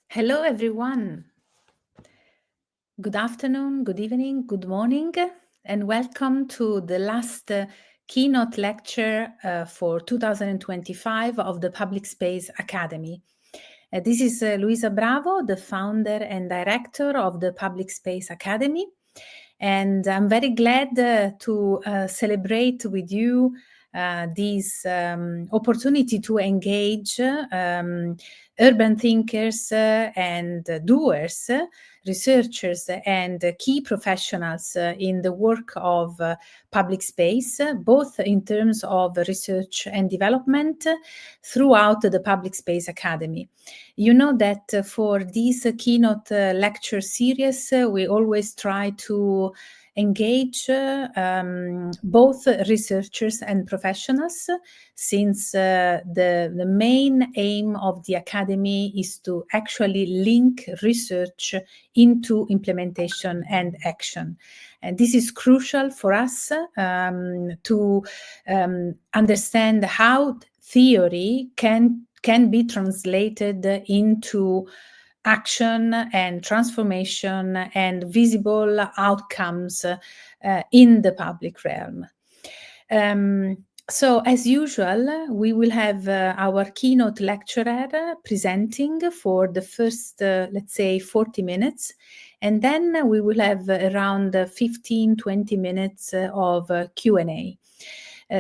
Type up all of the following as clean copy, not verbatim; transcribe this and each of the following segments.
Hello, everyone. Good afternoon, good evening, good morning, and welcome to the last keynote lecture for 2025 of the Public Space Academy. This is Luisa Bravo, the founder and director of the Public Space Academy. And I'm very glad to celebrate with you this opportunity to engage urban thinkers and doers, researchers and key professionals in the work of public space, both in terms of research and development throughout the Public Space Academy. You know that for this keynote lecture series, we always try to engage both researchers and professionals, since the main aim of the Academy is to actually link research into implementation and action. And this is crucial for us to understand how theory can be translated into action and transformation and visible outcomes in the public realm. So as usual, we will have our keynote lecturer presenting for the first, let's say, 40 minutes. And then we will have around 15-20 minutes of Q&A.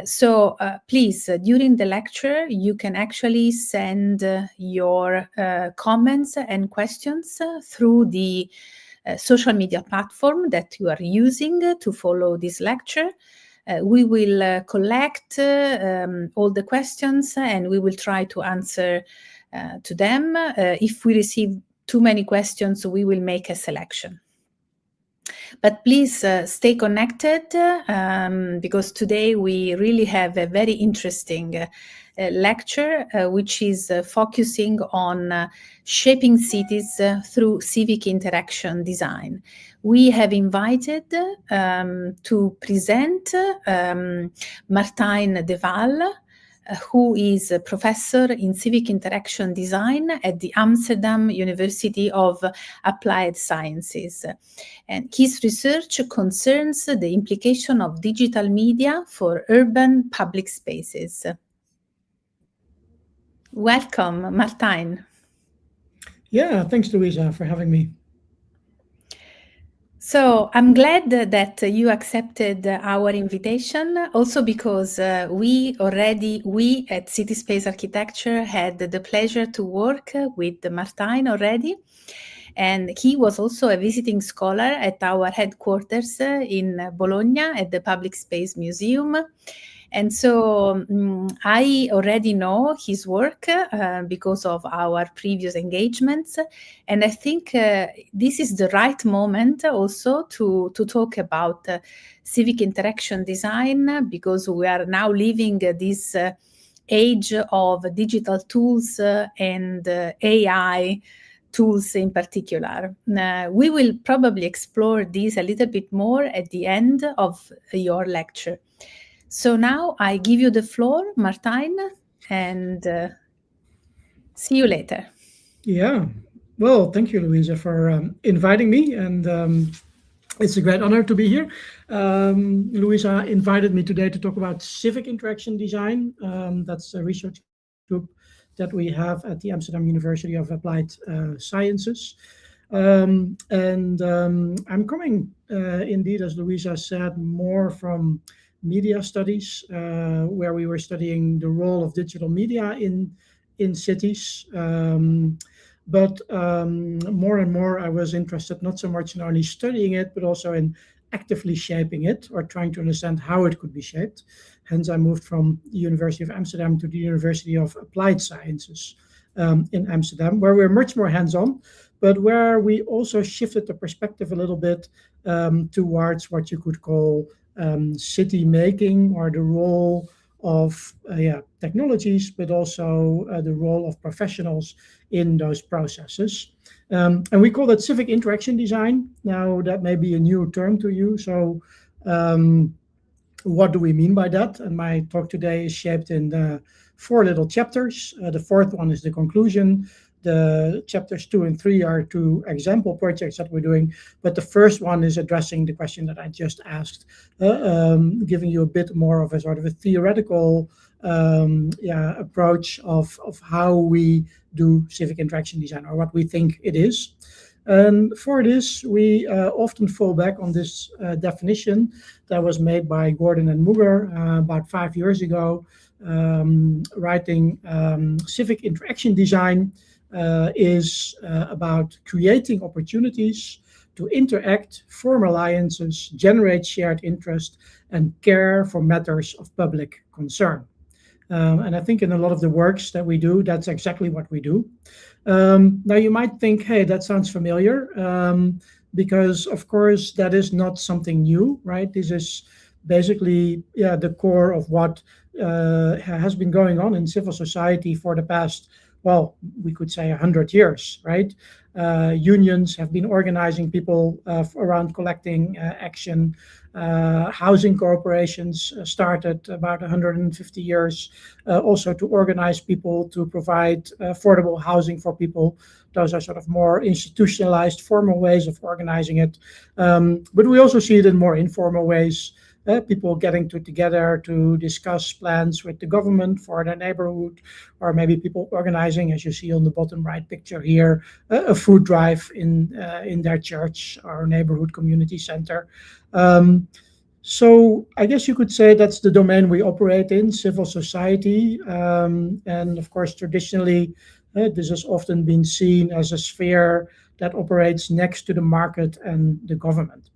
So please, during the lecture, you can actually send your comments and questions through the social media platform that you are using to follow this lecture. We will collect all the questions and we will try to answer to them. If we receive too many questions, we will make a selection. But please stay connected because today we really have a very interesting lecture, which is focusing on shaping cities through civic interaction design. We have invited to present Martijn de Waal, who is a professor in Civic Interaction Design at the Amsterdam University of Applied Sciences. And his research concerns the implication of digital media for urban public spaces. Welcome, Martijn. Yeah, thanks, Luisa, for having me. So I'm glad that you accepted our invitation, also because we at City Space Architecture had the pleasure to work with Martijn already. And he was also a visiting scholar at our headquarters in Bologna at the Public Space Museum. And so I already know his work because of our previous engagements. And I think this is the right moment also to talk about civic interaction design, because we are now living this age of digital tools and AI tools in particular. We will probably explore this a little bit more at the end of your lecture. So now I give you the floor, Martijn, and see you later. Yeah, well, thank you, Luisa, for inviting me, and it's a great honor to be here. Luisa invited me today to talk about civic interaction design. That's a research group that we have at the Amsterdam University of Applied Sciences. I'm coming, indeed, as Luisa said, more from media studies, where we were studying the role of digital media in cities. But more and more I was interested not so much in only studying it, but also in actively shaping it or trying to understand how it could be shaped. Hence, I moved from the University of Amsterdam to the University of Applied Sciences in Amsterdam, where we're much more hands-on, but where we also shifted the perspective a little bit towards what you could call city making, or the role of technologies, but also the role of professionals in those processes. And we call that civic interaction design. Now, that may be a new term to you. So what do we mean by that? And my talk today is shaped in 4 little chapters. The fourth one is the conclusion. The chapters 2 and 3 are 2 example projects that we're doing, but the first one is addressing the question that I just asked, giving you a bit more of a sort of a theoretical approach of how we do civic interaction design, or what we think it is. And for this, we often fall back on this definition that was made by Gordon and Muger about 5 years ago, writing civic interaction design is about creating opportunities to interact, form alliances, generate shared interest, and care for matters of public concern. And I think in a lot of the works that we do, that's exactly what we do. Now you might think, hey, that sounds familiar, because of course that is not something new, right? This is basically the core of what has been going on in civil society for the past, well, we could say 100 years, right? Unions have been organizing people around collecting action. Housing corporations started about 150 years also to organize people to provide affordable housing for people. Those are sort of more institutionalized, formal ways of organizing it. But we also see it in more informal ways. People getting together to discuss plans with the government for their neighborhood, or maybe people organizing, as you see on the bottom right picture here, a food drive in their church or neighborhood community center. So I guess you could say that's the domain we operate in, civil society. And of course, traditionally, this has often been seen as a sphere that operates next to the market and the government.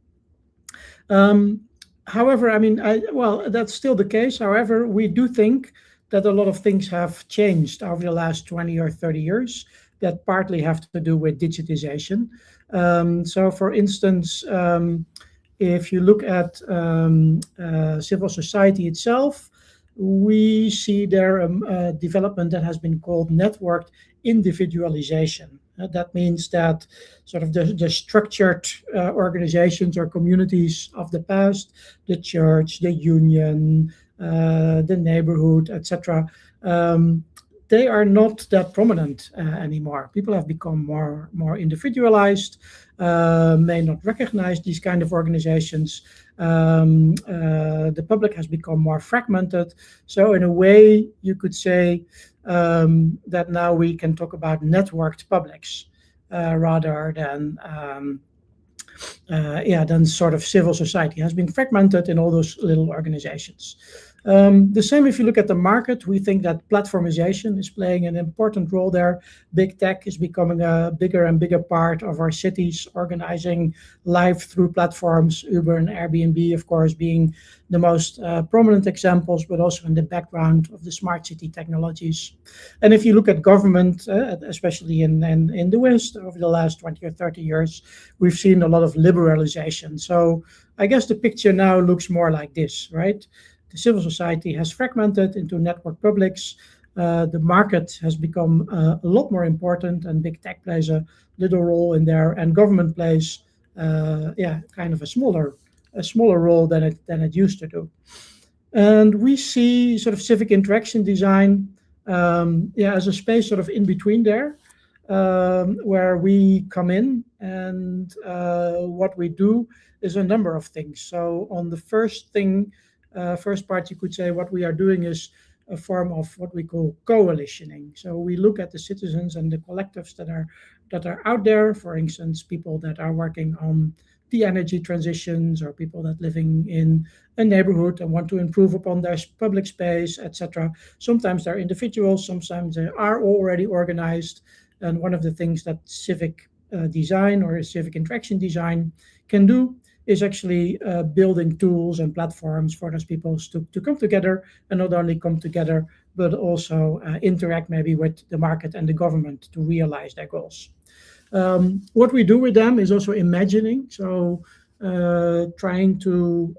However, I mean, that's still the case. However, we do think that a lot of things have changed over the last 20 or 30 years that partly have to do with digitization. So for instance, if you look at civil society itself, we see there a development that has been called networked individualization. That means that sort of the structured organizations or communities of the past, the church, the union, the neighborhood, etc., they are not that prominent anymore. People have become more individualized, may not recognize these kind of organizations. The public has become more fragmented. So in a way, you could say that now we can talk about networked publics rather than sort of civil society has been fragmented in all those little organizations. The same if you look at the market, we think that platformization is playing an important role there. Big tech is becoming a bigger and bigger part of our cities, organizing life through platforms, Uber and Airbnb, of course, being the most prominent examples, but also in the background of the smart city technologies. And if you look at government, especially in the West, over the last 20 or 30 years, we've seen a lot of liberalization. So I guess the picture now looks more like this, right? The civil society has fragmented into network publics. The market has become a lot more important, and big tech plays a little role in there, and government plays, kind of a smaller role than it used to do. And we see sort of civic interaction design, as a space sort of in between there, where we come in, and what we do is a number of things. So on the first part, you could say what we are doing is a form of what we call coalitioning. So we look at the citizens and the collectives that are out there. For instance, people that are working on the energy transitions, or people that living in a neighborhood and want to improve upon their public space, etc. Sometimes they're individuals, sometimes they are already organized. And one of the things that civic design or civic interaction design can do is actually building tools and platforms for those people to come together, and not only come together, but also interact maybe with the market and the government to realize their goals. What we do with them is also imagining. So trying to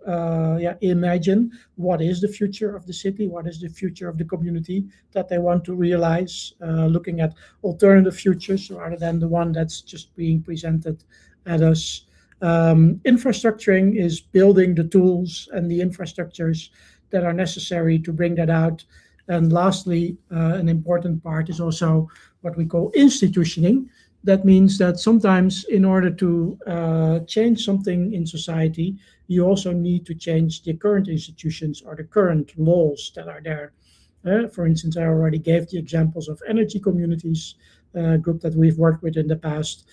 imagine what is the future of the city, what is the future of the community that they want to realize, looking at alternative futures rather than the one that's just being presented at us. Infrastructuring is building the tools and the infrastructures that are necessary to bring that out. And lastly, an important part is also what we call institutioning. That means that sometimes in order to change something in society, you also need to change the current institutions or the current laws that are there. For instance, I already gave the examples of energy communities, group that we've worked with in the past.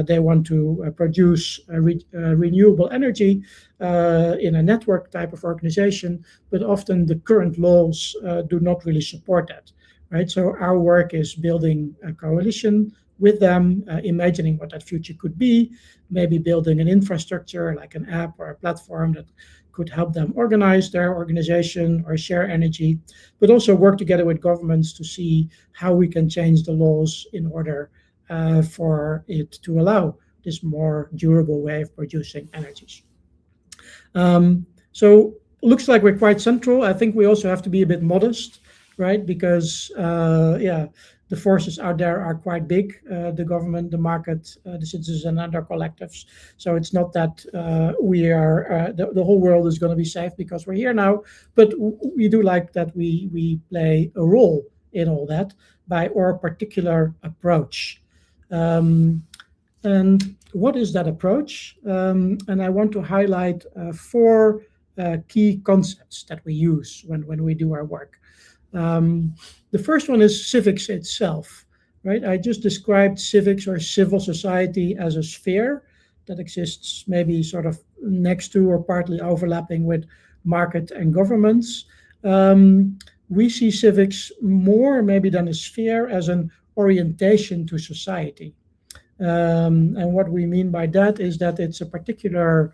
They want to produce renewable energy in a network type of organization, but often the current laws do not really support that, right? So our work is building a coalition with them, imagining what that future could be, maybe building an infrastructure like an app or a platform that could help them organize their organization or share energy, but also work together with governments to see how we can change the laws in order for it to allow this more durable way of producing energies. So looks like we're quite central. I think we also have to be a bit modest, right? Because the forces out there are quite big, the government, the market, the citizens, and other collectives. So it's not that we are, the whole world is going to be safe because we're here now, but we do like that we play a role in all that by our particular approach. And what is that approach? And I want to highlight four key concepts that we use when we do our work. The first one is civics itself, right? I just described civics or civil society as a sphere that exists maybe sort of next to or partly overlapping with market and governments. We see civics more maybe than a sphere as an orientation to society. And what we mean by that is that it's a particular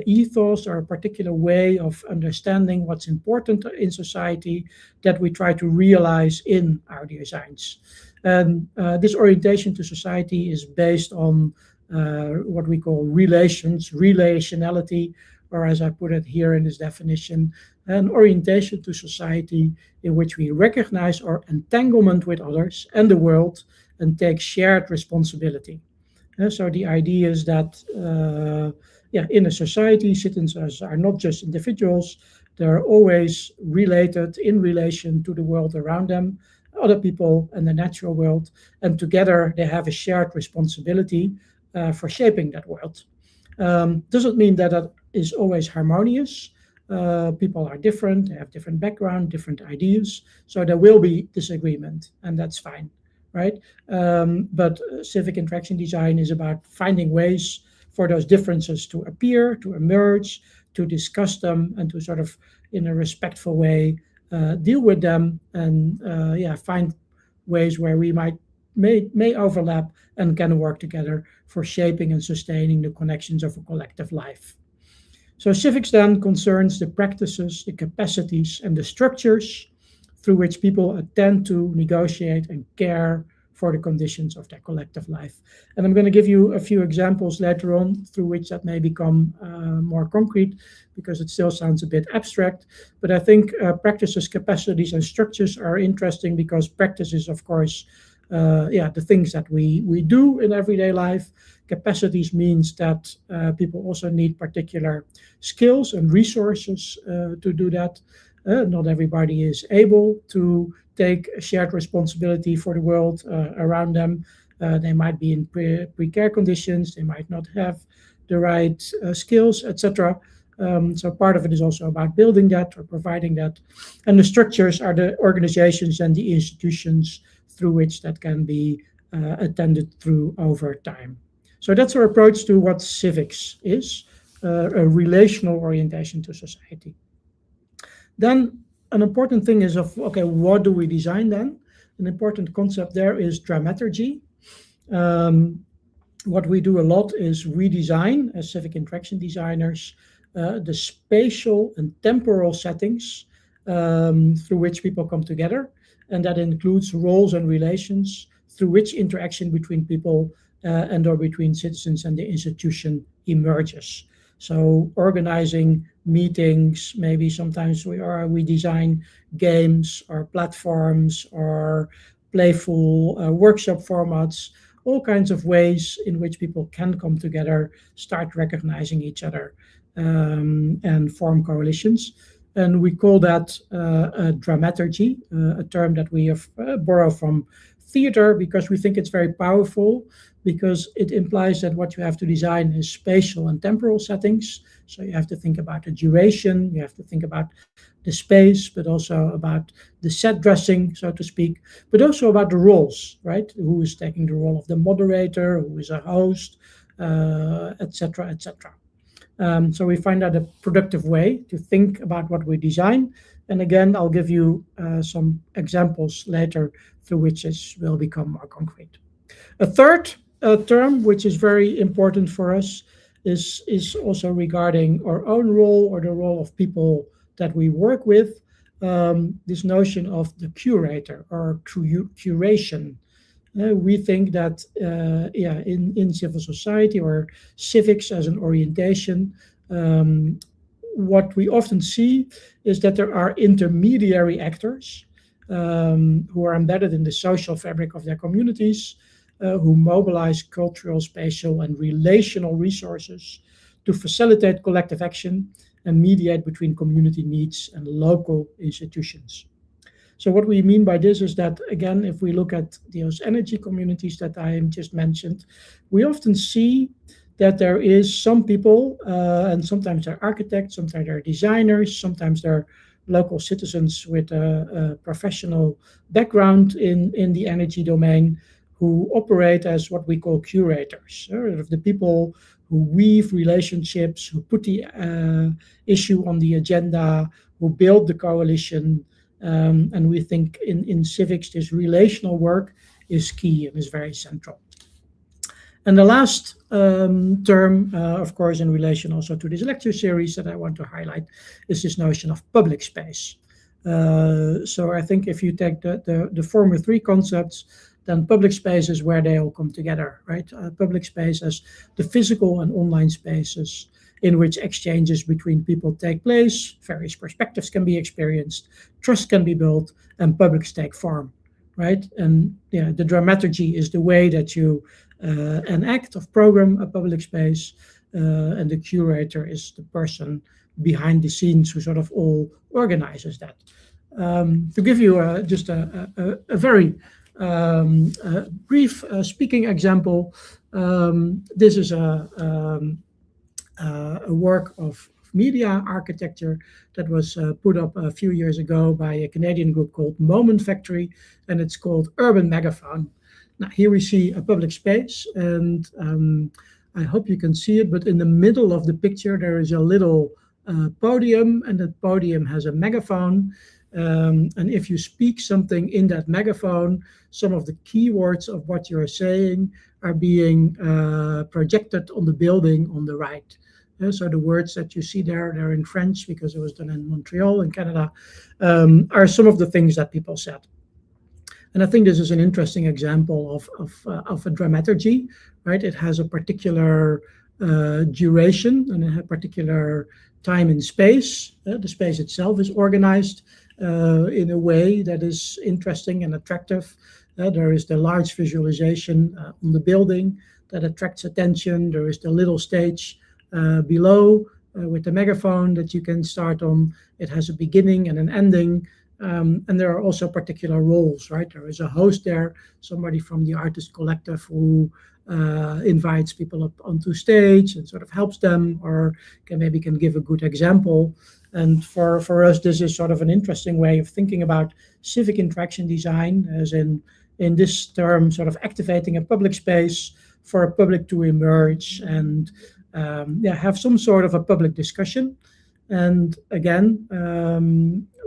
ethos or a particular way of understanding what's important in society that we try to realize in our designs. And this orientation to society is based on what we call relationality, or as I put it here in this definition, an orientation to society in which we recognize our entanglement with others and the world and take shared responsibility. So the idea is that in a society, citizens are not just individuals, they're always related in relation to the world around them, other people and the natural world, and together they have a shared responsibility for shaping that world. Doesn't mean that that is always harmonious. People are different, they have different background, different ideas, so there will be disagreement, and that's fine, right? But civic interaction design is about finding ways for those differences to appear, to emerge, to discuss them, and to sort of, in a respectful way, deal with them, and find ways where we may overlap and can work together for shaping and sustaining the connections of a collective life. So civics then concerns the practices, the capacities, and the structures through which people attend to, negotiate, and care for the conditions of their collective life. And I'm going to give you a few examples later on through which that may become more concrete, because it still sounds a bit abstract. But I think practices, capacities, and structures are interesting because practices, of course, the things that we do in everyday life. Capacities means that people also need particular skills and resources to do that. Not everybody is able to take shared responsibility for the world around them. They might be in precarious conditions, they might not have the right skills, etc. So part of it is also about building that or providing that. And the structures are the organizations and the institutions through which that can be attended through over time. So that's our approach to what civics is, a relational orientation to society. Then an important thing is what do we design then? An important concept there is dramaturgy. What we do a lot is we design, as civic interaction designers, the spatial and temporal settings through which people come together. And that includes roles and relations through which interaction between people and or between citizens and the institution emerges. So organizing meetings, maybe sometimes we design games or platforms or playful workshop formats, all kinds of ways in which people can come together, start recognizing each other, and form coalitions. And we call that a dramaturgy, a term that we have borrowed from theater because we think it's very powerful, because it implies that what you have to design is spatial and temporal settings. So you have to think about the duration, you have to think about the space, but also about the set dressing, so to speak, but also about the roles, right? Who is taking the role of the moderator, who is a host, etc., etc. So we find that a productive way to think about what we design. And again, I'll give you some examples later through which this will become more concrete. A third term, which is very important for us, is also regarding our own role or the role of people that we work with. This notion of the curator or curation. We think that in civil society or civics as an orientation, what we often see is that there are intermediary actors who are embedded in the social fabric of their communities, who mobilize cultural, spatial, and relational resources to facilitate collective action and mediate between community needs and local institutions. So what we mean by this is that, again, if we look at those energy communities that I just mentioned, we often see that there is some people, and sometimes they're architects, sometimes they're designers, sometimes they're local citizens with a professional background in the energy domain, who operate as what we call curators, the people who weave relationships, who put the issue on the agenda, who build the coalition. And we think in civics, this relational work is key and is very central. And the last term, of course, in relation also to this lecture series that I want to highlight, is this notion of public space. So I think if you take the former three concepts, then public space is where they all come together, right? Public space as the physical and online spaces in which exchanges between people take place, various perspectives can be experienced, trust can be built, and publics take form, right? And yeah, the dramaturgy is the way that you enact or program a public space, and the curator is the person behind the scenes who sort of all organizes that. To give you just a very brief speaking example, this is a work of media architecture that was put up a few years ago by a Canadian group called Moment Factory, and it's called Urban Megaphone. Now here we see a public space, and I hope you can see it, but in the middle of the picture there is a little podium, and that podium has a megaphone. And if you speak something in that megaphone, some of the keywords of what you're saying are being projected on the building on the right. So the words that you see there, they're in French because it was done in Montreal in Canada, are some of the things that people said. And I think this is an interesting example of a dramaturgy, right? It has a particular duration and a particular time and space. The space itself is organized in a way that is interesting and attractive. There is the large visualization on the building that attracts attention. There is the little stage below with the megaphone that you can start on. It has a beginning and an ending. And there are also particular roles, right? There is a host there, somebody from the artist collective who invites people up onto stage and sort of helps them, or maybe can give a good example. And for us, this is sort of an interesting way of thinking about civic interaction design, as in this term, sort of activating a public space for a public to emerge and have some sort of a public discussion. And again,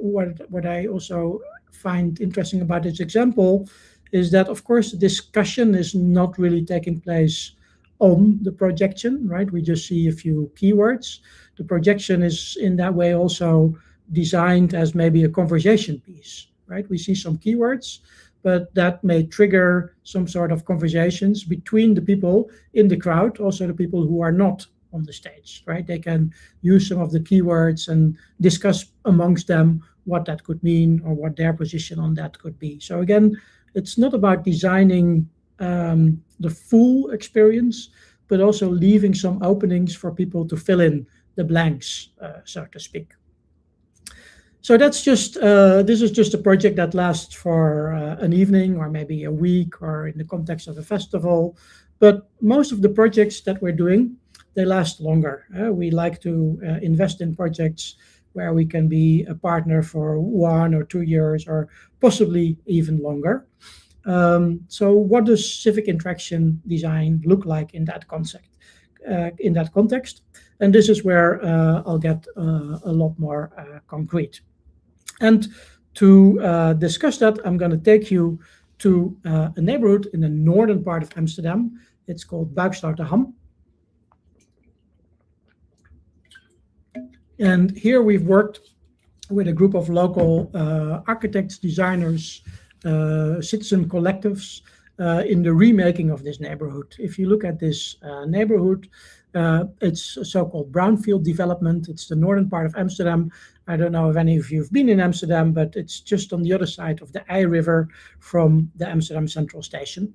what I also find interesting about this example is that, of course, the discussion is not really taking place on the projection, right? We just see a few keywords. The projection is in that way also designed as maybe a conversation piece, right? We see some keywords, but that may trigger some sort of conversations between the people in the crowd, also the people who are not on the stage, right? They can use some of the keywords and discuss amongst them what that could mean or what their position on that could be. So again, it's not about designing the full experience, but also leaving some openings for people to fill in the blanks, so to speak. So that's just this is just a project that lasts for an evening or maybe a week or in the context of a festival. But most of the projects that we're doing, they last longer. We like to invest in projects where we can be a partner for 1 or 2 years or possibly even longer. So what does civic interaction design look like in that concept? In that context? And this is where I'll get a lot more concrete. And to discuss that, I'm going to take you to a neighborhood in the northern part of Amsterdam. It's called Buiksloterham. And here we've worked with a group of local architects, designers, citizen collectives in the remaking of this neighborhood. If you look at this neighborhood, it's a so-called brownfield development. It's the northern part of Amsterdam. I don't know if any of you have been in Amsterdam, but it's just on the other side of the IJ River from the Amsterdam Central Station.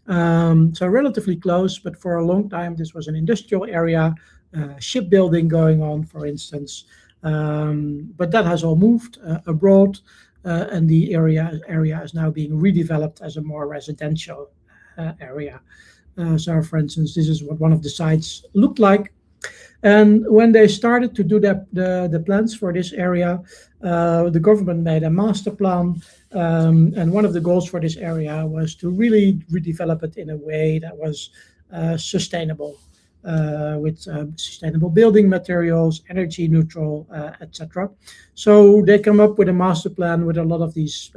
So relatively close, but for a long time this was an industrial area, shipbuilding going on, for instance. But that has all moved abroad, and the area is now being redeveloped as a more residential area. So, for instance, this is what one of the sites looked like. And when they started to do the plans for this area, the government made a master plan. And one of the goals for this area was to really redevelop it in a way that was sustainable, with sustainable building materials, energy neutral, etc. So they come up with a master plan with a lot of these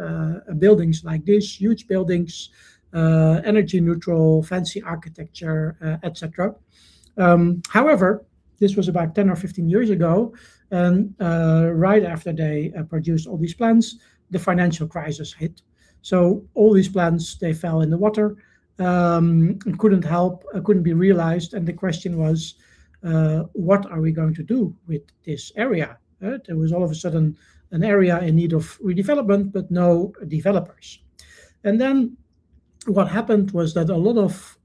buildings like this, huge buildings, energy neutral, fancy architecture, etc. However, this was about 10 or 15 years ago, and right after they produced all these plans, the financial crisis hit. So all these plans, they fell in the water, couldn't be realized, and the question was, what are we going to do with this area? There was all of a sudden an area in need of redevelopment, but no developers. And then what happened was that a lot of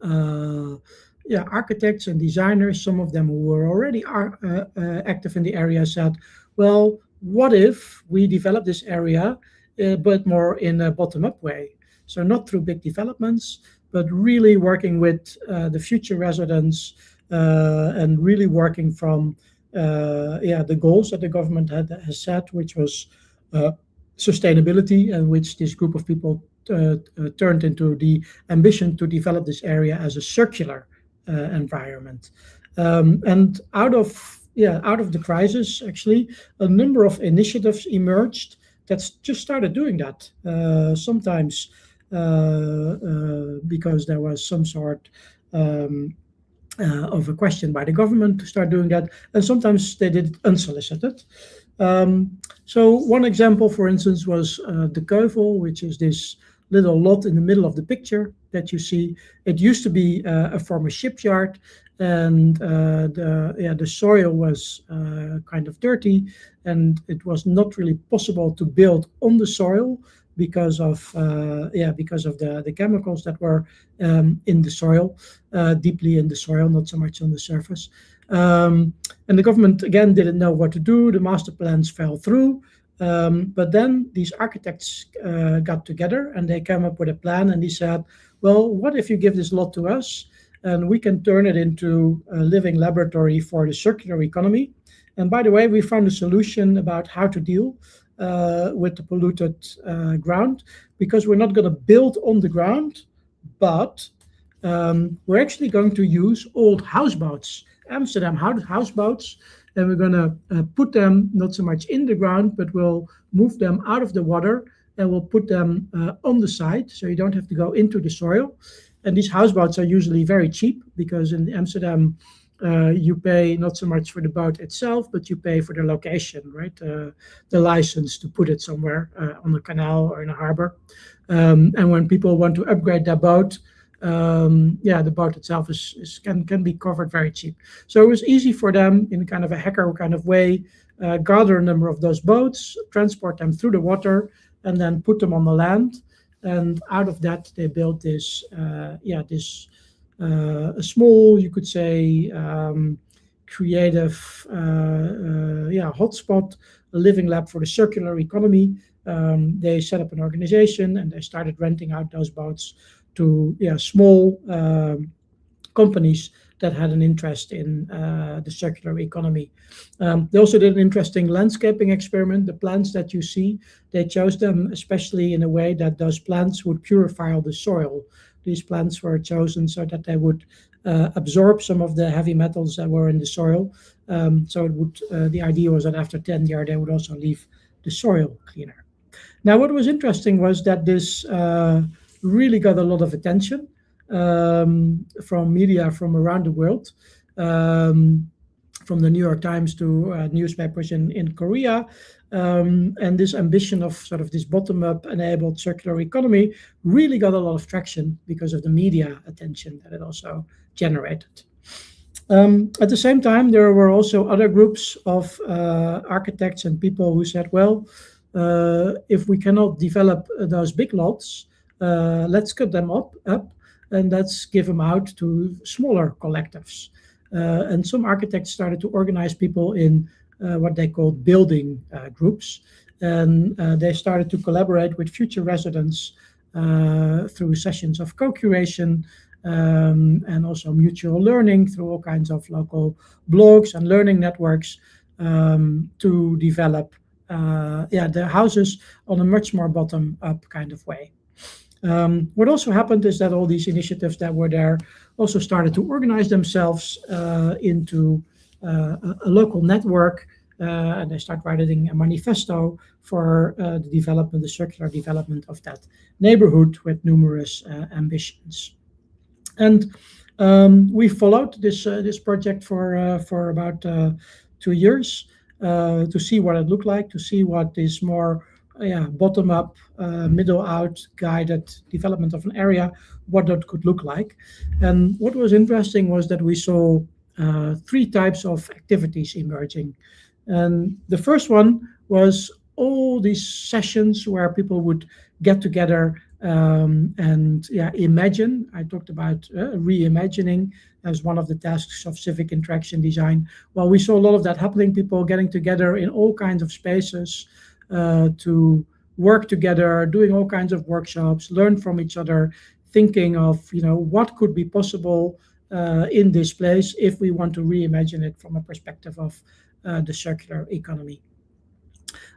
architects and designers, some of them who were already active in the area, said, well, what if we develop this area, but more in a bottom-up way? So not through big developments, but really working with the future residents and really working from the goals that the government has set, which was sustainability, and which this group of people turned into the ambition to develop this area as a circular environment. And out of the crisis, actually, a number of initiatives emerged that just started doing that. Sometimes because there was some sort of a question by the government to start doing that, and sometimes they did it unsolicited. So one example, for instance, was the Keuvel, which is this little lot in the middle of the picture that you see. It used to be a former shipyard, and the soil was kind of dirty, and it was not really possible to build on the soil because of the chemicals that were in the soil, deeply in the soil, not so much on the surface. And the government again didn't know what to do. The master plans fell through. But then these architects got together and they came up with a plan, and they said, well, what if you give this lot to us and we can turn it into a living laboratory for the circular economy? And by the way, we found a solution about how to deal with the polluted ground, because we're not going to build on the ground, but we're actually going to use old houseboats, Amsterdam houseboats, and we're going to put them not so much in the ground, but we'll move them out of the water and we'll put them on the side, so you don't have to go into the soil. And these houseboats are usually very cheap, because in Amsterdam you pay not so much for the boat itself, but you pay for the location, right? The license to put it somewhere on a canal or in a harbor. And when people want to upgrade their boat, the boat itself can be covered very cheap. So it was easy for them, in kind of a hacker kind of way, gather a number of those boats, transport them through the water, and then put them on the land. And out of that, they built this, a small, you could say, creative hotspot, a living lab for the circular economy. They set up an organization and they started renting out those boats to small companies that had an interest in the circular economy. They also did an interesting landscaping experiment. The plants that you see, they chose them especially in a way that those plants would purify all the soil. These plants were chosen so that they would absorb some of the heavy metals that were in the soil. So it would. The idea was that after 10 years, they would also leave the soil cleaner. Now, what was interesting was that this really got a lot of attention from media from around the world, from the New York Times to newspapers in Korea. And this ambition of sort of this bottom-up enabled circular economy really got a lot of traction because of the media attention that it also generated. At the same time, there were also other groups of architects and people who said, well, if we cannot develop those big lots, let's cut them up and let's give them out to smaller collectives. And some architects started to organize people in what they called building groups. And they started to collaborate with future residents through sessions of co-curation and also mutual learning through all kinds of local blogs and learning networks to develop the houses on a much more bottom-up kind of way. What also happened is that all these initiatives that were there also started to organize themselves into a local network, and they start writing a manifesto for the circular development of that neighborhood with numerous ambitions. And we followed this project for about 2 years to see what it looked like, to see what this more bottom-up, middle-out guided development of an area, what that could look like. And what was interesting was that we saw 3 types of activities emerging. And the first one was all these sessions where people would get together and imagine. I talked about reimagining as one of the tasks of civic interaction design. Well, we saw a lot of that happening, people getting together in all kinds of spaces to work together, doing all kinds of workshops, learn from each other, thinking of what could be possible in this place if we want to reimagine it from a perspective of the circular economy.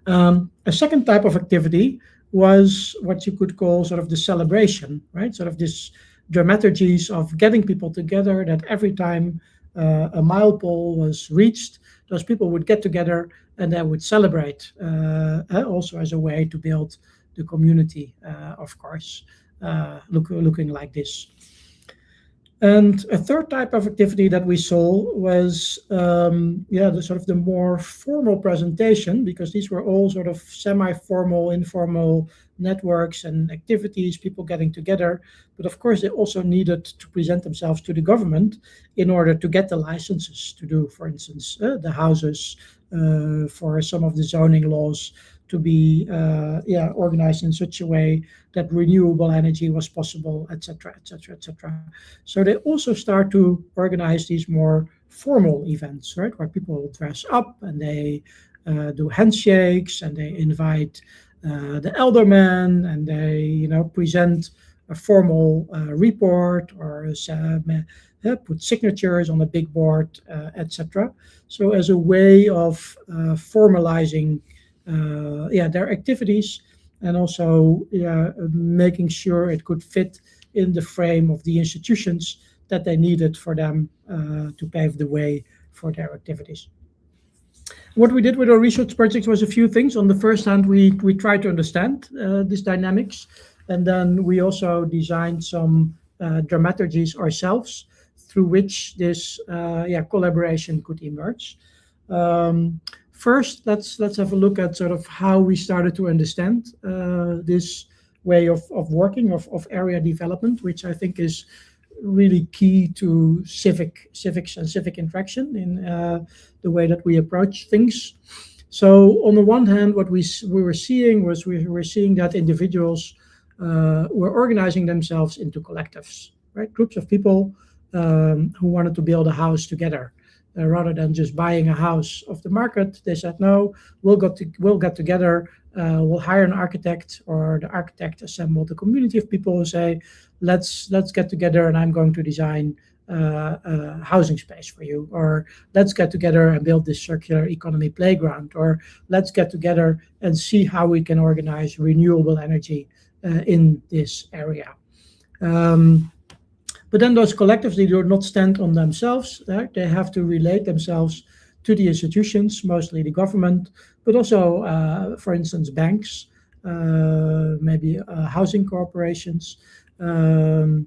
A second type of activity was what you could call sort of the celebration, right? Sort of this dramaturgies of getting people together, that every time a milestone was reached, those people would get together and they would celebrate, also as a way to build the community, of course, looking like this. And a third type of activity that we saw was the sort of the more formal presentation, because these were all sort of semi-formal, informal networks and activities, people getting together. But of course, they also needed to present themselves to the government in order to get the licenses to do, for instance, the houses, for some of the zoning laws to be organized in such a way that renewable energy was possible, etc., etc., etc. So they also start to organize these more formal events, right, where people dress up and they do handshakes and they invite the eldermen and they, present a formal report or put signatures on a big board, etc. So as a way of formalizing their activities, and also making sure it could fit in the frame of the institutions that they needed for them to pave the way for their activities. What we did with our research project was a few things. On the first hand, we tried to understand these dynamics, and then we also designed some dramaturgies ourselves through which this collaboration could emerge. First, let's have a look at sort of how we started to understand this way of working, of area development, which I think is really key to civics and civic interaction in the way that we approach things. So on the one hand, what we were seeing was we were seeing that individuals were organizing themselves into collectives, right? Groups of people who wanted to build a house together. rather than just buying a house off the market. They said, no, we'll get together, we'll hire an architect, or the architect assembled a community of people who say, let's get together and I'm going to design a housing space for you, or let's get together and build this circular economy playground, or let's get together and see how we can organize renewable energy in this area. But then those collectives, they do not stand on themselves. They have to relate themselves to the institutions, mostly the government, but also, for instance, banks, maybe housing corporations, who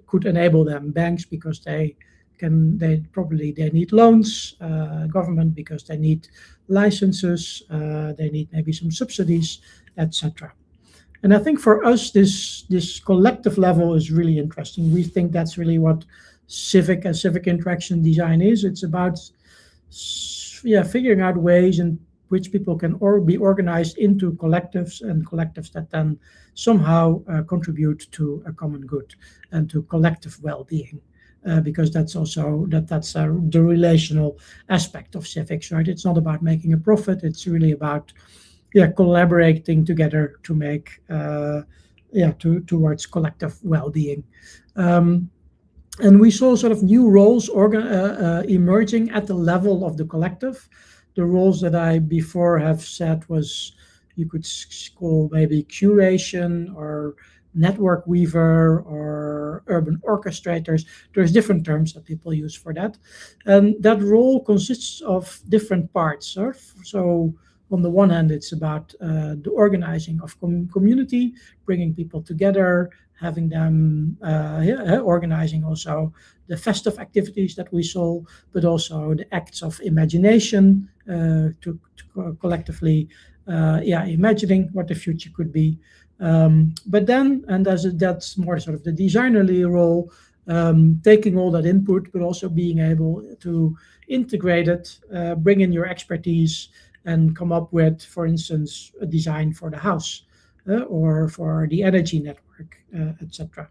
could enable them. Banks because they need loans. Government because they need licenses. They need maybe some subsidies, etc. And I think for us, this collective level is really interesting. We think that's really what civic interaction design is. It's about figuring out ways in which people can be organized into collectives, and collectives that then somehow contribute to a common good and to collective well-being. Because that's also the relational aspect of civics, right? It's not about making a profit. It's really about collaborating together to make towards collective well-being. And we saw sort of new roles emerging at the level of the collective. The roles that I before have said was, you could call maybe curation or network weaver or urban orchestrators. There's different terms that people use for that. And that role consists of different parts. So on the one hand, it's about the organizing of community, bringing people together, having them organizing also the festive activities that we saw, but also the acts of imagination to collectively imagining what the future could be. But then, and that's more sort of the designerly role, taking all that input, but also being able to integrate it, bring in your expertise, and come up with, for instance, a design for the house or for the energy network, etc.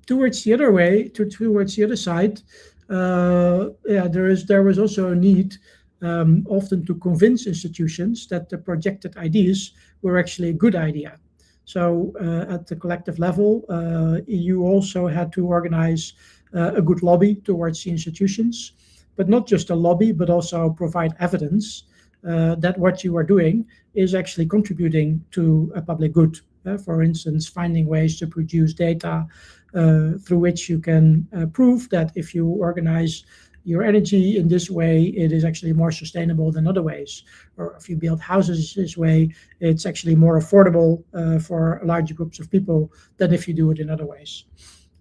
Towards the other side, there was also a need often to convince institutions that the projected ideas were actually a good idea. So at the collective level, you also had to organize a good lobby towards the institutions, but not just a lobby, but also provide evidence that what you are doing is actually contributing to a public good. For instance, finding ways to produce data through which you can prove that if you organize your energy in this way, it is actually more sustainable than other ways. Or if you build houses this way, it's actually more affordable for larger groups of people than if you do it in other ways.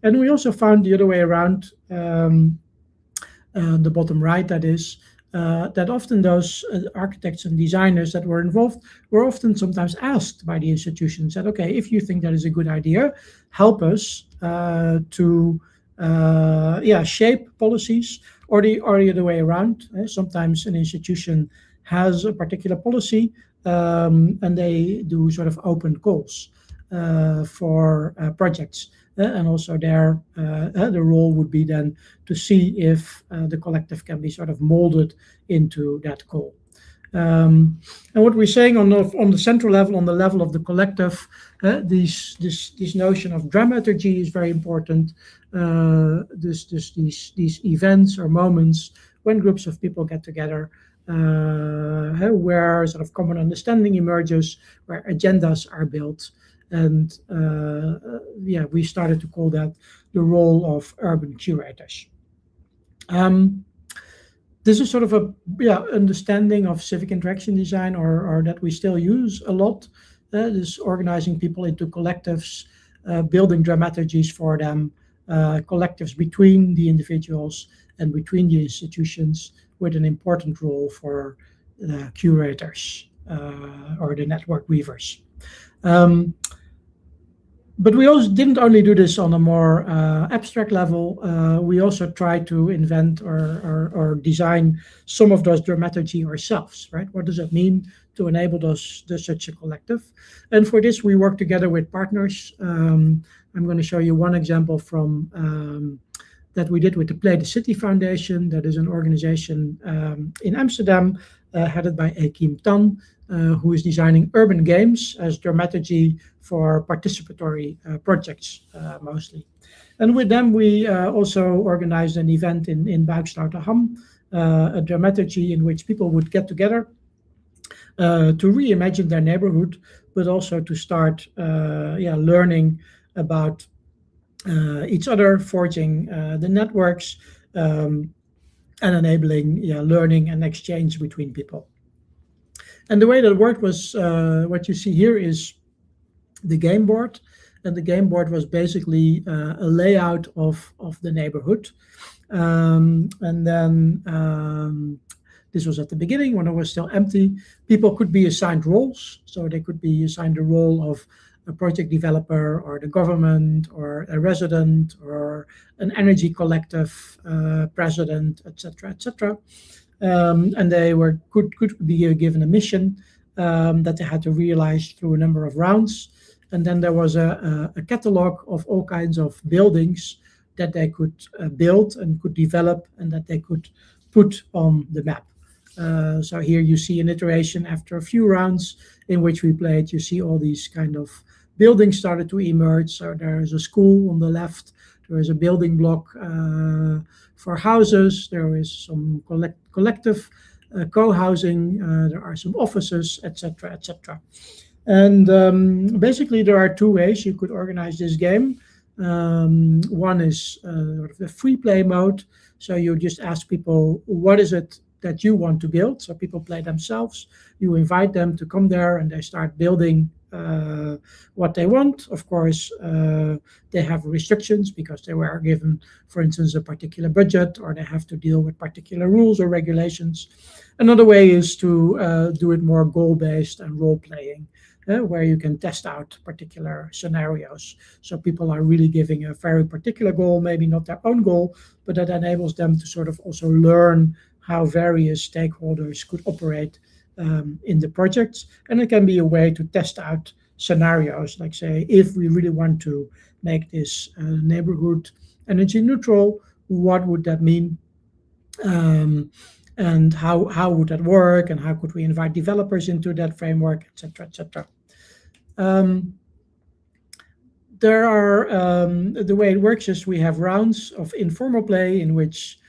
And we also found the other way around, the bottom right, that is, that often those architects and designers that were involved were often sometimes asked by the institutions that, okay, if you think that is a good idea, help us to shape policies, or the other way around. Sometimes an institution has a particular policy and they do sort of open calls for projects. And also there, the role would be then to see if the collective can be sort of molded into that call. And what we're saying on the central level, on the level of the collective, this notion of dramaturgy is very important. These events or moments when groups of people get together, where sort of common understanding emerges, where agendas are built. And we started to call that the role of urban curators. This is sort of a understanding of civic interaction design, or that we still use a lot. This organizing people into collectives, building dramaturgies for them, collectives between the individuals and between the institutions, with an important role for the curators or the network weavers. But we also didn't only do this on a more abstract level. We also tried to invent or design some of those dramaturgy ourselves, right? What does it mean to enable such a collective? And for this, we work together with partners. I'm going to show you one example from that we did with the Play the City Foundation. That is an organization in Amsterdam, headed by Kim Tan, who is designing urban games as dramaturgy for participatory projects mostly. And with them, we also organized an event in Buiksloterham, a dramaturgy in which people would get together to reimagine their neighborhood, but also to start learning about each other, forging the networks, and enabling learning and exchange between people. And the way that worked was what you see here is the game board. And the game board was basically a layout of the neighborhood. And then this was at the beginning when it was still empty. People could be assigned roles. So they could be assigned the role of a project developer or the government or a resident or an energy collective president, etc., etc. And they could be given a mission that they had to realize through a number of rounds. And then there was a catalog of all kinds of buildings that they could build and could develop and that they could put on the map. So here you see an iteration after a few rounds in which we played. You see all these kind of buildings started to emerge. So there is a school on the left. There is a building block for houses. There is some collective co-housing. There are some offices, etc., etc. And basically, there are two ways you could organize this game. One is sort of a free play mode. So you just ask people, what is it that you want to build? So people play themselves. You invite them to come there and they start building what they want. Of course, they have restrictions because they were given, for instance, a particular budget, or they have to deal with particular rules or regulations. Another way is to do it more goal-based and role-playing, where you can test out particular scenarios. So people are really giving a very particular goal, maybe not their own goal, but that enables them to sort of also learn how various stakeholders could operate in the projects. And it can be a way to test out scenarios, like say, if we really want to make this neighborhood energy neutral, what would that mean? And how would that work? And how could we invite developers into that framework, etc., etc. There are, the way it works is we have rounds of informal play in which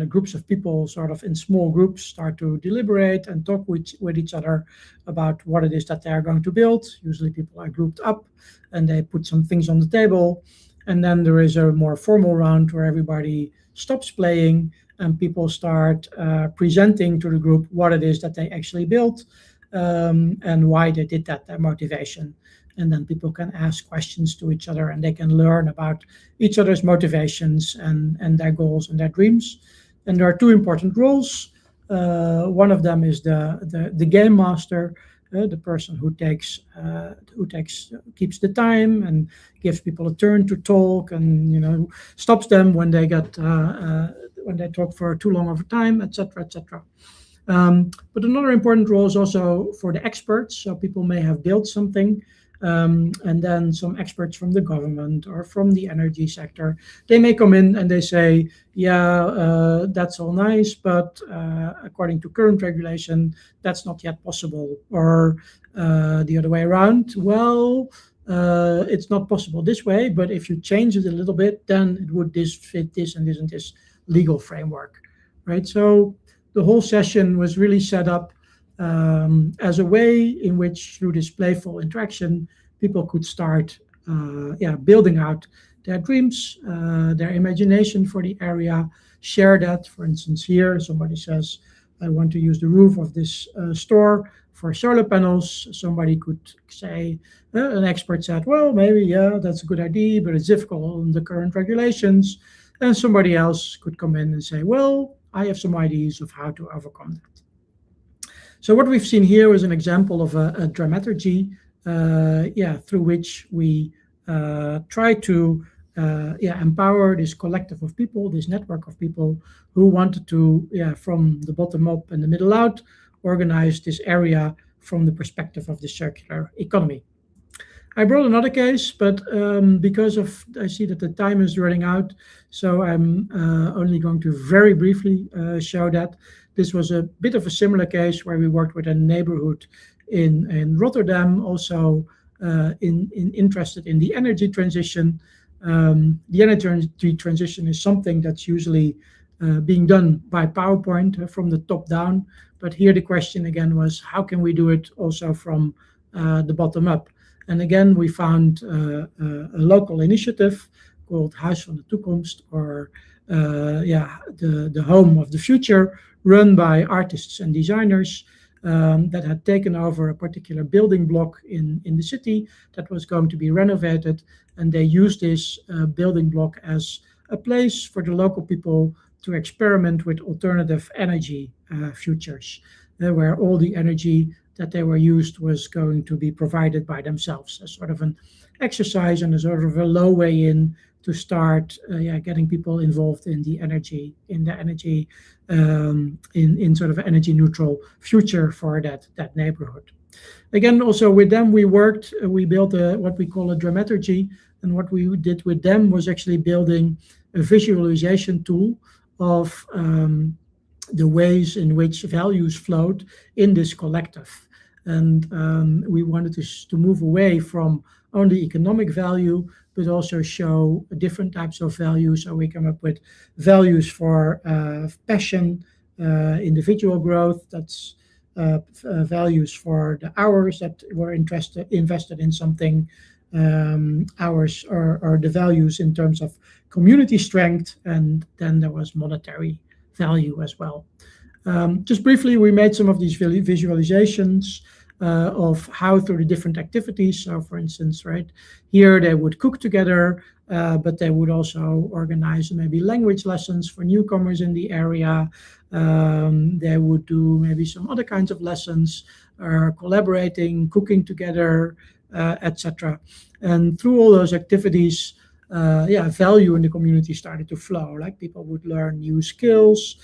groups of people sort of in small groups start to deliberate and talk with each other about what it is that they are going to build. Usually people are grouped up and they put some things on the table. And then there is a more formal round where everybody stops playing and people start presenting to the group what it is that they actually built and why they did that, their motivation. And then people can ask questions to each other and they can learn about each other's motivations and their goals and their dreams. And there are two important roles. One of them is the game master, the person who keeps the time and gives people a turn to talk and stops them when they get when they talk for too long of a time, etc., etc. But another important role is also for the experts. So people may have built something. And then some experts from the government or from the energy sector, they may come in and they say, that's all nice, but according to current regulation, that's not yet possible. Or the other way around, it's not possible this way, but if you change it a little bit, then it would fit this and this legal framework, right? So the whole session was really set up as a way in which, through this playful interaction, people could start building out their dreams, their imagination for the area, share that. For instance, here, somebody says, I want to use the roof of this store for solar panels. Somebody could say, an expert said, well, maybe, that's a good idea, but it's difficult on the current regulations. And somebody else could come in and say, well, I have some ideas of how to overcome that. So what we've seen here is an example of a dramaturgy, through which we try to empower this collective of people, this network of people who wanted to, from the bottom up and the middle out, organize this area from the perspective of the circular economy. I brought another case, but because I see that the time is running out, so I'm only going to very briefly show that. This was a bit of a similar case where we worked with a neighborhood in Rotterdam, also interested in the energy transition. The energy transition is something that's usually being done by PowerPoint from the top down, but here the question again was, how can we do it also from the bottom up? And again, we found a local initiative called Huis van de Toekomst, or the home of the future, run by artists and designers that had taken over a particular building block in the city that was going to be renovated. And they used this building block as a place for the local people to experiment with alternative energy futures, where all the energy that they were used was going to be provided by themselves, as sort of an exercise and a sort of a low way in to start getting people involved in the energy, in sort of energy neutral future for that neighborhood. Again, also with them, we built what we call a dramaturgy, and what we did with them was actually building a visualization tool of the ways in which values flowed in this collective. And we wanted to move away from only economic value, but also show different types of values. So we come up with values for passion, individual growth, that's values for the hours that were invested in something, hours or the values in terms of community strength, and then there was monetary value as well. Just briefly, we made some of these visualizations of how through the different activities. So for instance, right here, they would cook together, but they would also organize maybe language lessons for newcomers in the area. They would do maybe some other kinds of lessons, collaborating, cooking together, etc. And through all those activities, value in the community started to flow. Like people would learn new skills,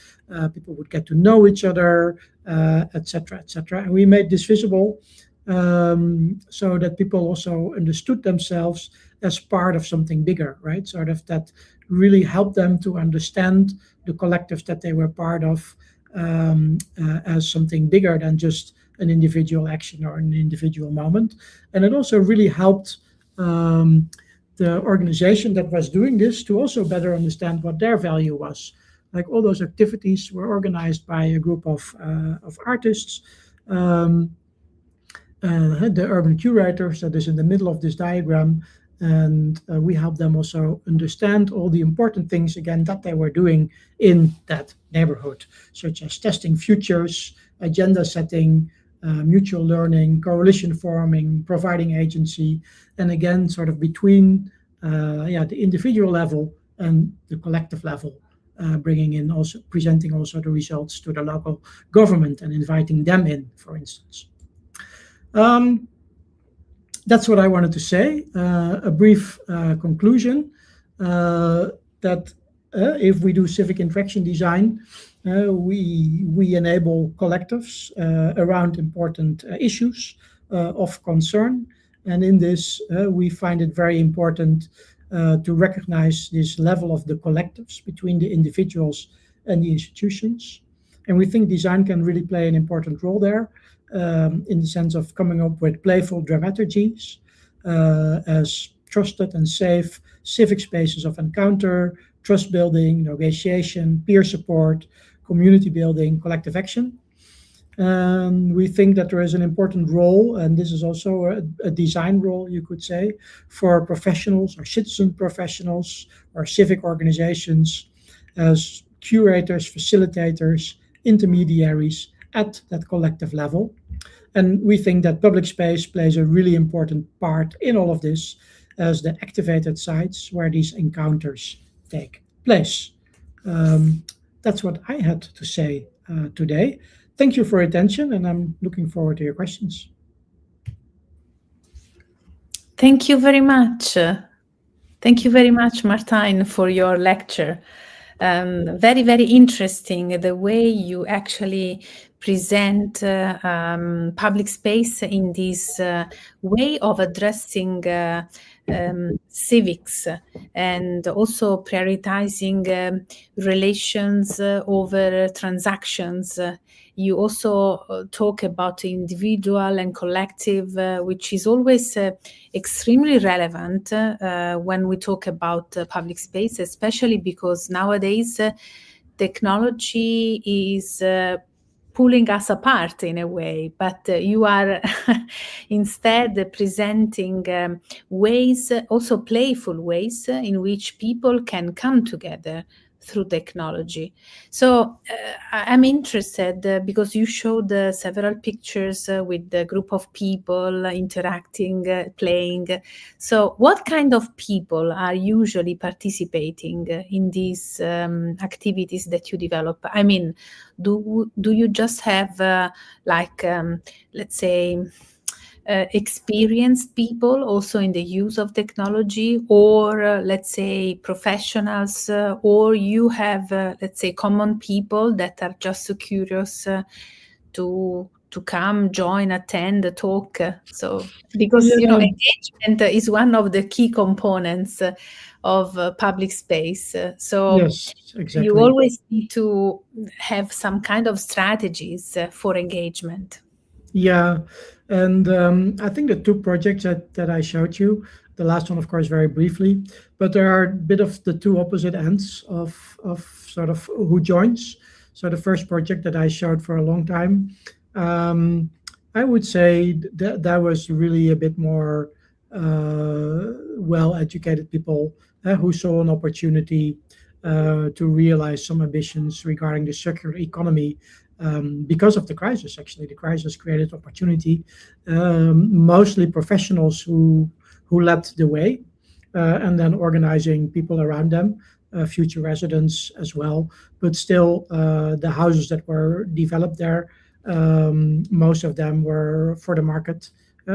people would get to know each other, etc., etc. And we made this visible so that people also understood themselves as part of something bigger, right? Sort of that really helped them to understand the collectives that they were part of as something bigger than just an individual action or an individual moment. And it also really helped the organization that was doing this to also better understand what their value was. Like all those activities were organized by a group of artists. The urban curators that is in the middle of this diagram, and we helped them also understand all the important things again that they were doing in that neighborhood, such as testing futures, agenda setting, mutual learning, coalition forming, providing agency, and again, sort of between the individual level and the collective level, presenting also the results to the local government and inviting them in, for instance. That's what I wanted to say. A brief conclusion that if we do civic interaction design, we enable collectives around important issues of concern. And in this, we find it very important to recognize this level of the collectives between the individuals and the institutions. And we think design can really play an important role there in the sense of coming up with playful dramaturgies as trusted and safe civic spaces of encounter, trust building, negotiation, peer support, community building, collective action. We think that there is an important role, and this is also a design role, you could say, for professionals or citizen professionals or civic organizations as curators, facilitators, intermediaries at that collective level. And we think that public space plays a really important part in all of this as the activated sites where these encounters take place. That's what I had to say today. Thank you for your attention, and I'm looking forward to your questions. Thank you very much. Thank you very much, Martijn, for your lecture. Very, very interesting the way you actually present public space in this way of addressing civics and also prioritizing relations over transactions. You also talk about individual and collective, which is always extremely relevant when we talk about public space, especially because nowadays technology is pulling us apart in a way, but you are instead presenting ways, also playful ways, in which people can come together through technology. So I'm interested because you showed several pictures with a group of people interacting, playing. So what kind of people are usually participating in these activities that you develop? I mean, do you just have let's say experienced people also in the use of technology, or let's say professionals, or you have let's say common people that are just so curious to come, join, attend, talk? So because engagement is one of the key components of public space. So Yes, exactly. you always need to have some kind of strategies for engagement. Yeah, and I think the two projects that I showed you, the last one, of course, very briefly, but there are a bit of the two opposite ends of sort of who joins. So the first project that I showed for a long time, I would say that was really a bit more well-educated people who saw an opportunity to realize some ambitions regarding the circular economy. Because of the crisis, actually, the crisis created opportunity. Mostly professionals who led the way, and then organizing people around them, future residents as well. But still, the houses that were developed there, most of them were for the market,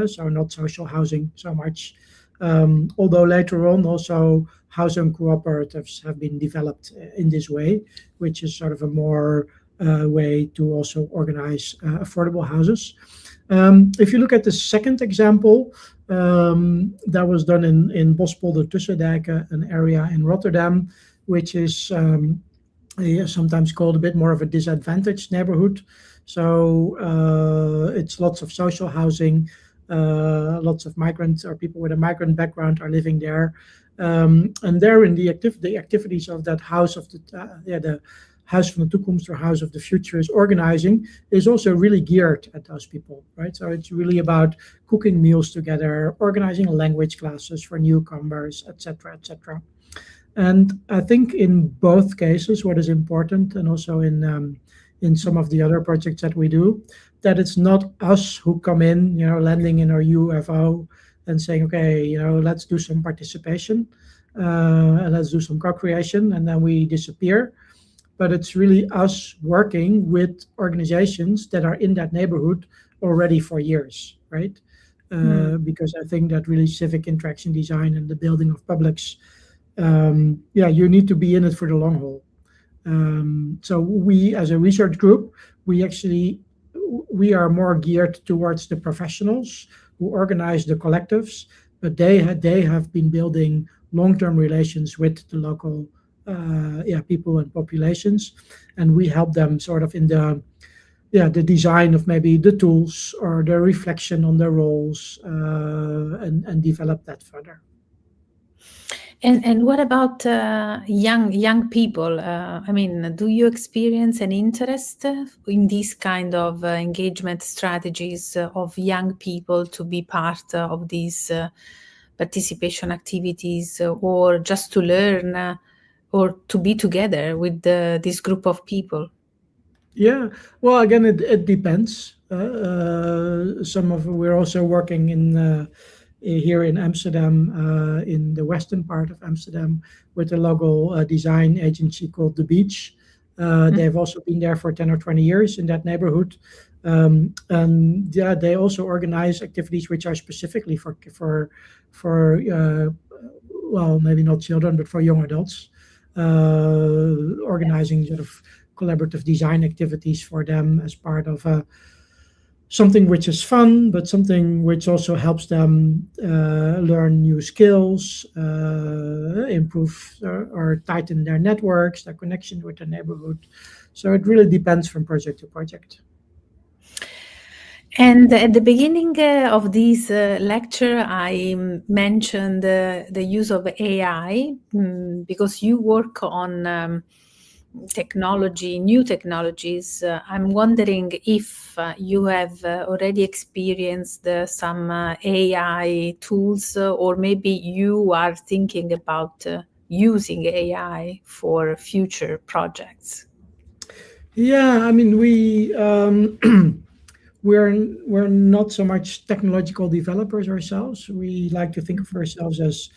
so not social housing so much. Although later on, also housing cooperatives have been developed in this way, which is sort of a more way to also organize affordable houses. If you look at the second example, that was done in Bospolder Tussendijken, an area in Rotterdam, which is sometimes called a bit more of a disadvantaged neighborhood. So it's lots of social housing, lots of migrants or people with a migrant background are living there. And there in the activities of that house of the Huis van de Toekomst or House of the Future is organizing is also really geared at those people, right? So it's really about cooking meals together, organizing language classes for newcomers, etc., etc. And I think in both cases, what is important, and also in some of the other projects that we do, that it's not us who come in, landing in our UFO and saying, okay, let's do some participation, and let's do some co-creation, and then we disappear. But it's really us working with organizations that are in that neighborhood already for years, right? Because I think that really civic interaction design and the building of publics, you need to be in it for the long haul. So we, as a research group, we are more geared towards the professionals who organize the collectives, but they have been building long-term relations with the local people and populations, and we help them sort of in the design of maybe the tools or the reflection on their roles, and develop that further. And what about young people? I mean, do you experience an interest in these kind of engagement strategies of young people to be part of these participation activities, or just to learn? Or to be together with this group of people? Yeah, well, again, it depends. We're also working here in Amsterdam, in the western part of Amsterdam, with a local design agency called The Beach. They've also been there for 10 or 20 years in that neighborhood. And they also organize activities which are specifically for well, maybe not children, but for young adults, organizing sort of collaborative design activities for them as part of something which is fun, but something which also helps them learn new skills, improve or tighten their networks, their connection with the neighborhood. So it really depends from project to project. And at the beginning of this lecture, I mentioned the use of AI because you work on technology, new technologies. I'm wondering if you have already experienced some AI tools, or maybe you are thinking about using AI for future projects. Yeah, I mean, we're not so much technological developers ourselves. We like to think of ourselves as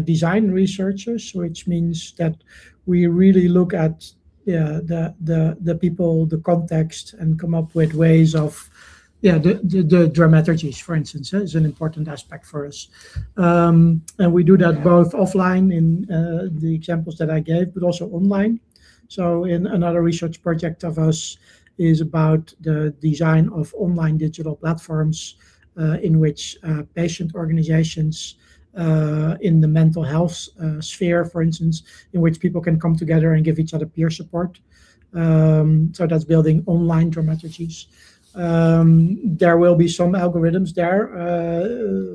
design researchers, which means that we really look at the people, the context, and come up with ways of the dramaturgies, for instance, is an important aspect for us. And we do that both offline in the examples that I gave, but also online. So in another research project of us is about the design of online digital platforms in which patient organizations in the mental health sphere, for instance, in which people can come together and give each other peer support. So that's building online dramaturgies. There will be some algorithms there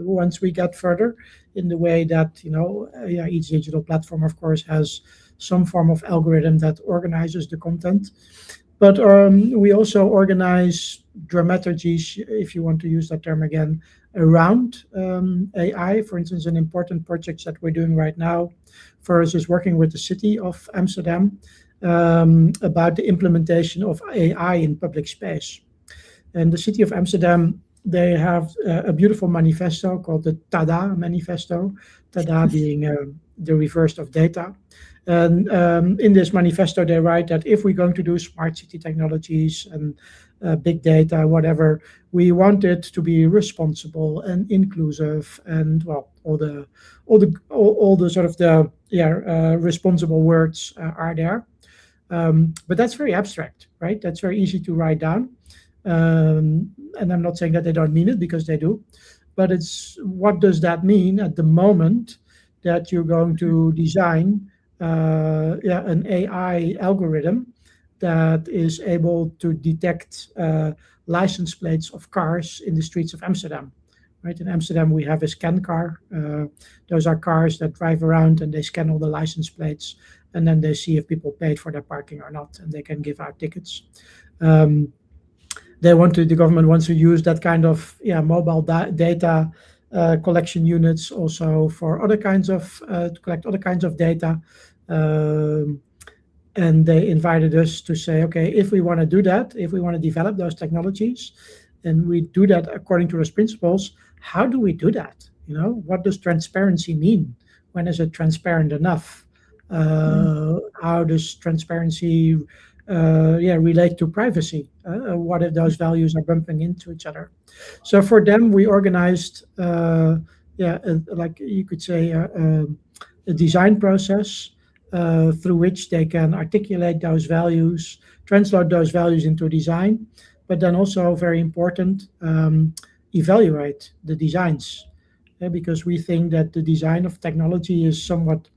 once we get further in the way that, each digital platform, of course, has some form of algorithm that organizes the content. But we also organize dramaturgies, if you want to use that term again, around AI. For instance, an important project that we're doing right now for us is working with the city of Amsterdam about the implementation of AI in public space. And the city of Amsterdam, they have a beautiful manifesto called the TADA manifesto, TADA being the reverse of data. And in this manifesto, they write that if we're going to do smart city technologies and big data, whatever, we want it to be responsible and inclusive, and all the sort of the responsible words are there. But that's very abstract, right? That's very easy to write down. And I'm not saying that they don't mean it, because they do. But it's what does that mean at the moment that you're going to design an AI algorithm that is able to detect license plates of cars in the streets of Amsterdam. Right, in Amsterdam, we have a scan car. Those are cars that drive around and they scan all the license plates, and then they see if people paid for their parking or not, and they can give out tickets. The government wants to use that kind of mobile data collection units also for other kinds of to collect other kinds of data. And they invited us to say, okay, if we want to do that, if we want to develop those technologies, and we do that according to those principles, how do we do that? What does transparency mean? When is it transparent enough? How does transparency relate to privacy? What if those values are bumping into each other? So for them, we organized, like you could say, a design process through which they can articulate those values, translate those values into design, but then also, very important, evaluate the designs. Because we think that the design of technology is somewhat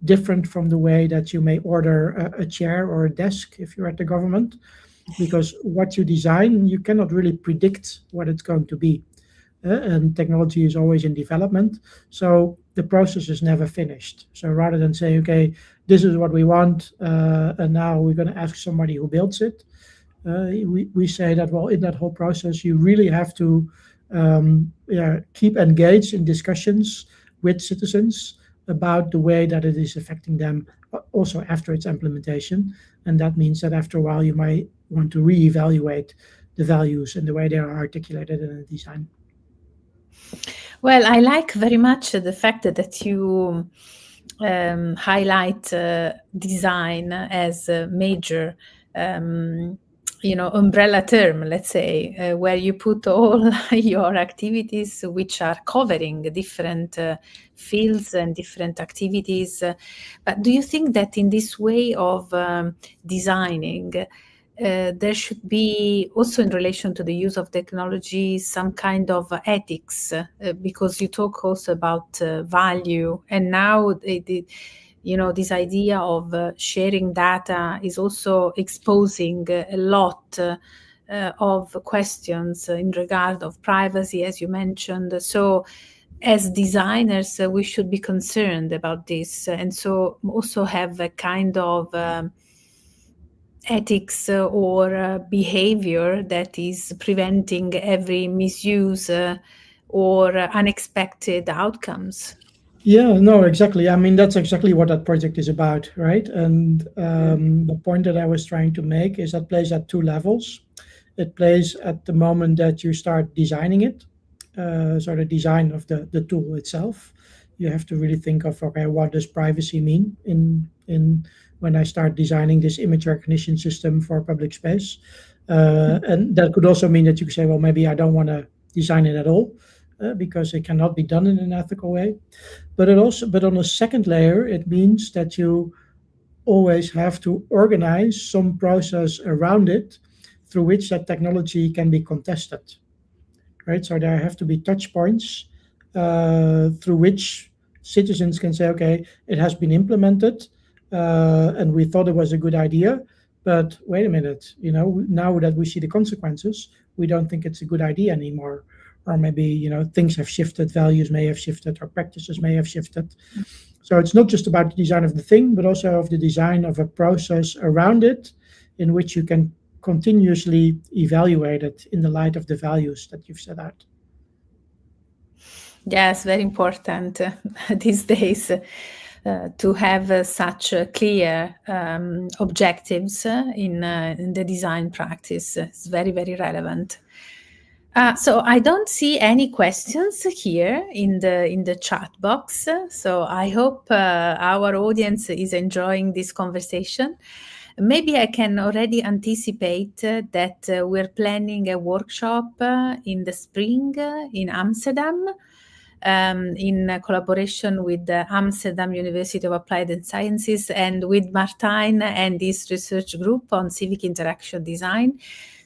different from the way that you may order a chair or a desk if you're at the government, because what you design, you cannot really predict what it's going to be. And technology is always in development, so the process is never finished. So rather than say, okay, this is what we want, and now we're going to ask somebody who builds it, we say that, well, in that whole process, you really have to keep engaged in discussions with citizens about the way that it is affecting them also after its implementation. And that means that after a while, you might want to reevaluate the values and the way they are articulated in a design. Well, I like very much the fact that you highlight design as a major umbrella term, let's say, where you put all your activities which are covering different fields and different activities. But do you think that in this way of designing, there should be also, in relation to the use of technology, some kind of ethics, because you talk also about value, and now this idea of sharing data is also exposing a lot of questions in regard of privacy, as you mentioned. So as designers, we should be concerned about this, and so also have a kind of ethics or behavior that is preventing every misuse or unexpected outcomes. Yeah, no, exactly. I mean, that's exactly what that project is about, right? And the point that I was trying to make is that plays at two levels. It plays at the moment that you start designing it, so the design of the tool itself. You have to really think of, okay, what does privacy mean in when I start designing this image recognition system for public space? And that could also mean that you could say, well, maybe I don't want to design it at all because it cannot be done in an ethical way. But on a second layer, it means that you always have to organize some process around it through which that technology can be contested, right? So there have to be touch points through which citizens can say, okay, it has been implemented, and we thought it was a good idea, but wait a minute, now that we see the consequences, we don't think it's a good idea anymore. Or maybe, things have shifted, values may have shifted, or practices may have shifted. So it's not just about the design of the thing, but also of the design of a process around it in which you can continuously evaluate it in the light of the values that you've set out. Yes, very important these days to have such clear objectives in the design practice. It's very, very relevant. So I don't see any questions here in the chat box. So I hope our audience is enjoying this conversation. Maybe I can already anticipate that we're planning a workshop in the spring in Amsterdam, in collaboration with the Amsterdam University of Applied Sciences and with Martijn and his research group on civic interaction design.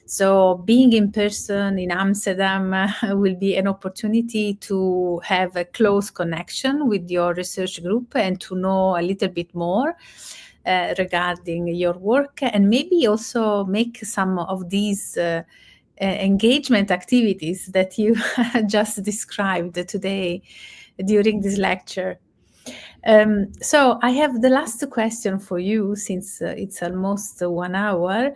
So being in person in Amsterdam will be an opportunity to have a close connection with your research group and to know a little bit more regarding your work, and maybe also make some of these engagement activities that you just described today during this lecture. So I have the last question for you, since it's almost 1 hour.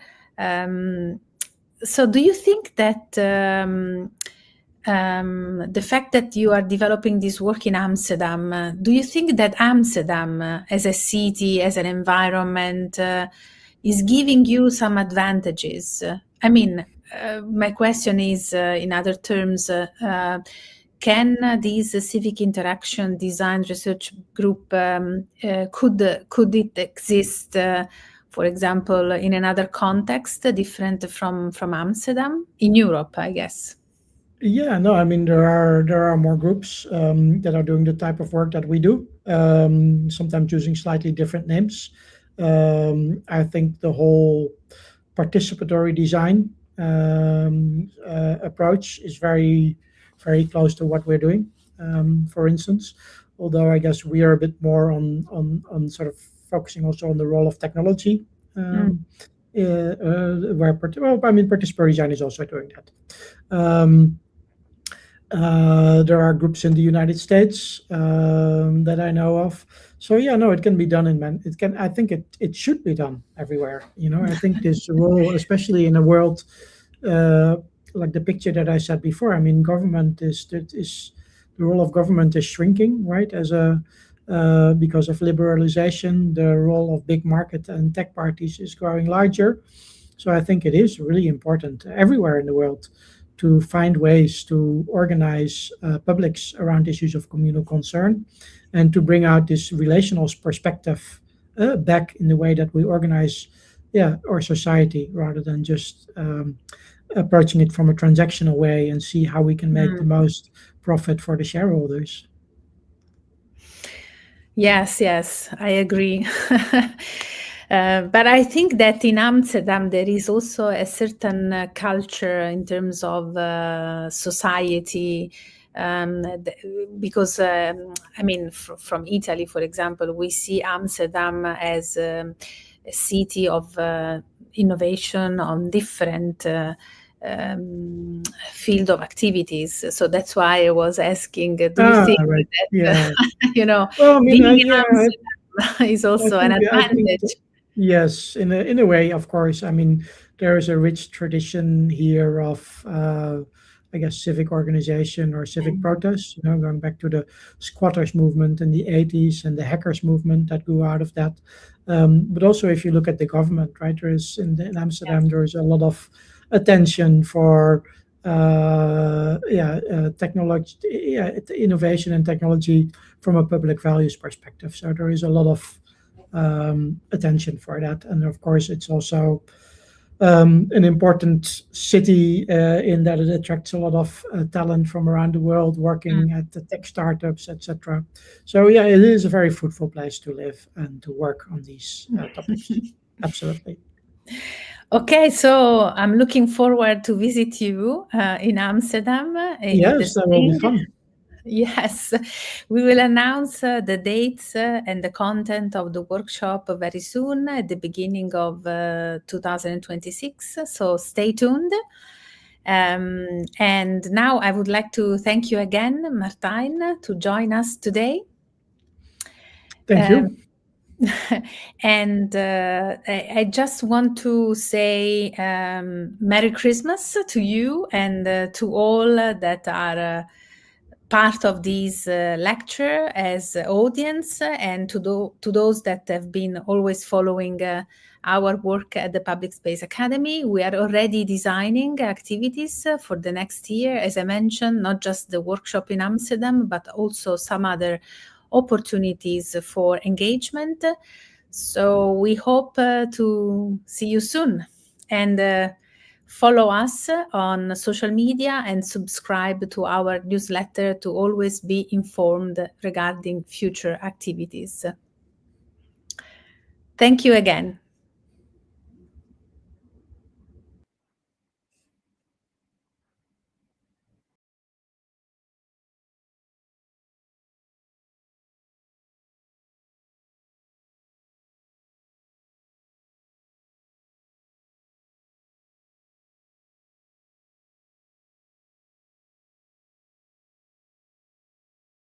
So do you think that the fact that you are developing this work in Amsterdam, do you think that Amsterdam as a city, as an environment, is giving you some advantages? I mean, my question is, in other terms, can this civic interaction design research group, could it exist, for example, in another context different from Amsterdam, in Europe, I guess? Yeah, no, I mean there are more groups that are doing the type of work that we do, sometimes using slightly different names. I think the whole participatory design approach is very, very close to what we're doing. For instance, although I guess we are a bit more on sort of focusing also on the role of technology. Participatory design is also doing that. There are groups in the United States that I know of. So yeah, no, it can be done I think it should be done everywhere. I think this role, especially in a world like the picture that I said before. I mean, the role of government is shrinking, right? Because of liberalization, the role of big market and tech parties is growing larger. So I think it is really important everywhere in the world to find ways to organize publics around issues of communal concern and to bring out this relational perspective back in the way that we organize or society, rather than just approaching it from a transactional way and see how we can make the most profit for the shareholders. Yes, I agree. But I think that in Amsterdam there is also a certain culture in terms of society, because I mean, from Italy, for example, we see Amsterdam as a city of innovation on different field of activities. So that's why I was asking, do you think Right. that, Yeah. Well, being in Amsterdam is I also an think, advantage? yes, in a way, of course. I mean, there is a rich tradition here of, I guess, civic organization or civic protest. Going back to the squatters movement in the 80s and the hackers movement that grew out of that. But also, if you look at the government, right, there is in Amsterdam, there is a lot of attention for technology, innovation and technology from a public values perspective. So there is a lot of attention for that, and of course, it's also an important city in that it attracts a lot of talent from around the world working at the tech startups, etc. So yeah, it is a very fruitful place to live and to work on these topics. Absolutely. Okay, so I'm looking forward to visit you in Amsterdam in the Yes, that will be spring. fun. Yes, we will announce the dates and the content of the workshop very soon at the beginning of 2026. So stay tuned. And now I would like to thank you again, Martijn, to join us today. Thank you. And I just want to say Merry Christmas to you and to all that are part of this lecture as audience, and to those that have been always following our work at the Public Space Academy. We are already designing activities for the next year, as I mentioned, not just the workshop in Amsterdam, but also some other opportunities for engagement. So we hope to see you soon, and follow us on social media and subscribe to our newsletter to always be informed regarding future activities. Thank you again.